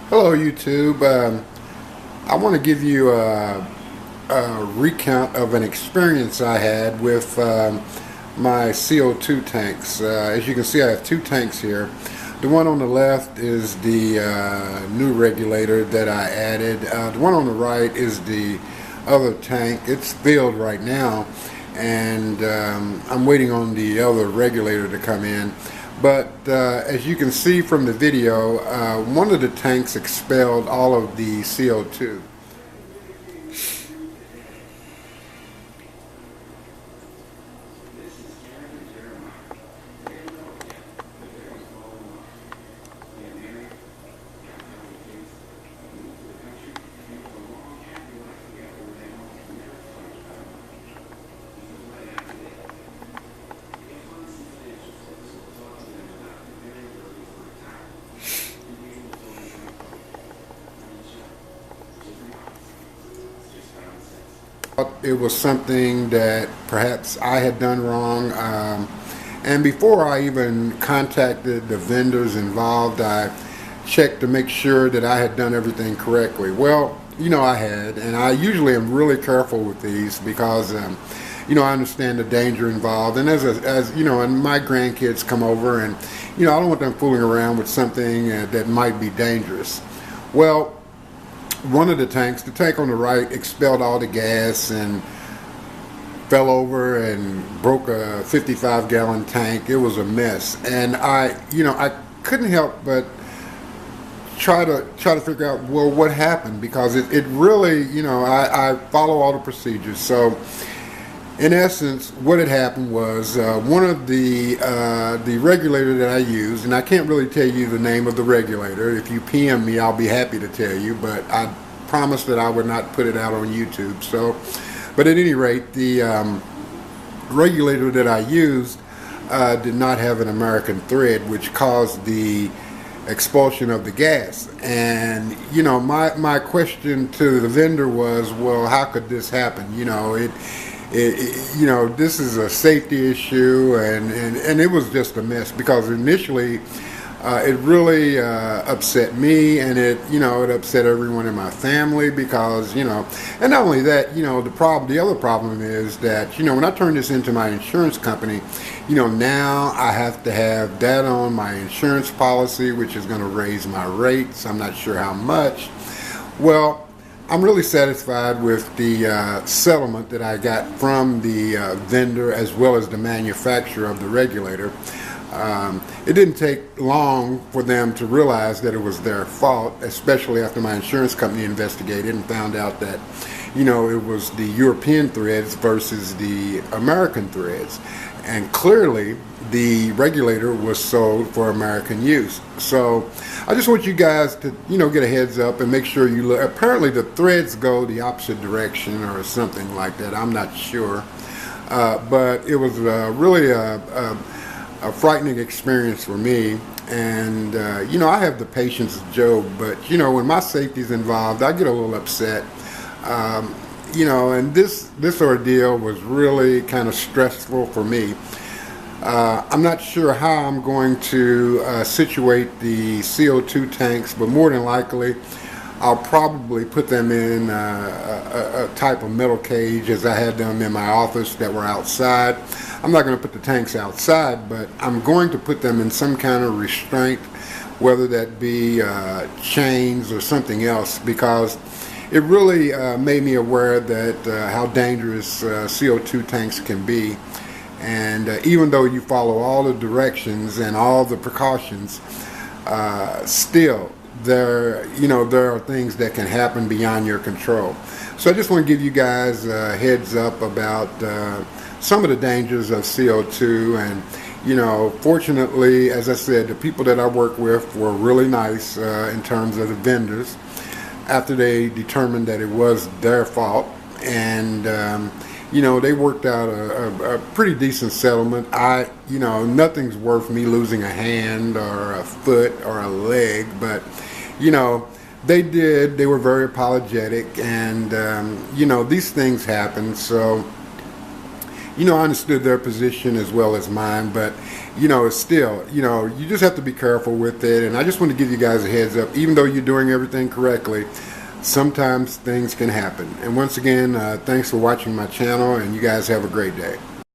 Hello YouTube. I want to give you a recount of an experience I had with my CO2 tanks. As you can see, I have two tanks here. The one on the left is the new regulator that I added. The one on the right is the other tank. It's filled right now, and I'm waiting on the other regulator to come in. But as you can see from the video, one of the tanks expelled all of the CO2. It was something that perhaps I had done wrong, and before I even contacted the vendors involved, I checked to make sure that I had done everything correctly. Well, I had, and I usually am really careful with these because I understand the danger involved, and as and my grandkids come over, and I don't want them fooling around with something that might be dangerous. Well, one of the tanks, the tank on the right, expelled all the gas and fell over and broke a 55-gallon tank. It was a mess, and I couldn't help but try to figure out, well, what happened, because it really, I follow all the procedures. So in essence, what had happened was one of the regulator that I used, and I can't really tell you the name of the regulator. If you PM me, I'll be happy to tell you, but I promised that I would not put it out on YouTube. So, but at any rate, the regulator that I used did not have an American thread, which caused the expulsion of the gas. And my question to the vendor was, well, how could this happen? This is a safety issue, and it was just a mess, because initially it really upset me, and it upset everyone in my family, because and not only that, the other problem is that when I turn this into my insurance company, now I have to have that on my insurance policy, which is going to raise my rates. I'm not sure how much. Well, I'm really satisfied with the settlement that I got from the vendor as well as the manufacturer of the regulator. It didn't take long for them to realize that it was their fault, especially after my insurance company investigated and found out that it was the European threads versus the American threads, and clearly the regulator was sold for American use. So I just want you guys to get a heads up and make sure you look. Apparently the threads go the opposite direction or something like that. I'm not sure, but it was really a frightening experience for me. And I have the patience of Job, but when my safety is involved, I get a little upset. And this ordeal was really kind of stressful for me. I'm not sure how I'm going to situate the CO2 tanks, but more than likely I'll probably put them in a type of metal cage, as I had them in my office that were outside. I'm not going to put the tanks outside, but I'm going to put them in some kind of restraint, whether that be chains or something else, because it really made me aware that how dangerous CO2 tanks can be. And even though you follow all the directions and all the precautions, still there are things that can happen beyond your control. So I just want to give you guys a heads up about some of the dangers of CO2. And fortunately, as I said, the people that I work with were really nice in terms of the vendors, after they determined that it was their fault. And they worked out a pretty decent settlement. Nothing's worth me losing a hand or a foot or a leg, but they were very apologetic, and these things happen. So I understood their position as well as mine, but it's still, you just have to be careful with it. And I just want to give you guys a heads up. Even though you're doing everything correctly, sometimes things can happen. And once again, thanks for watching my channel, and you guys have a great day.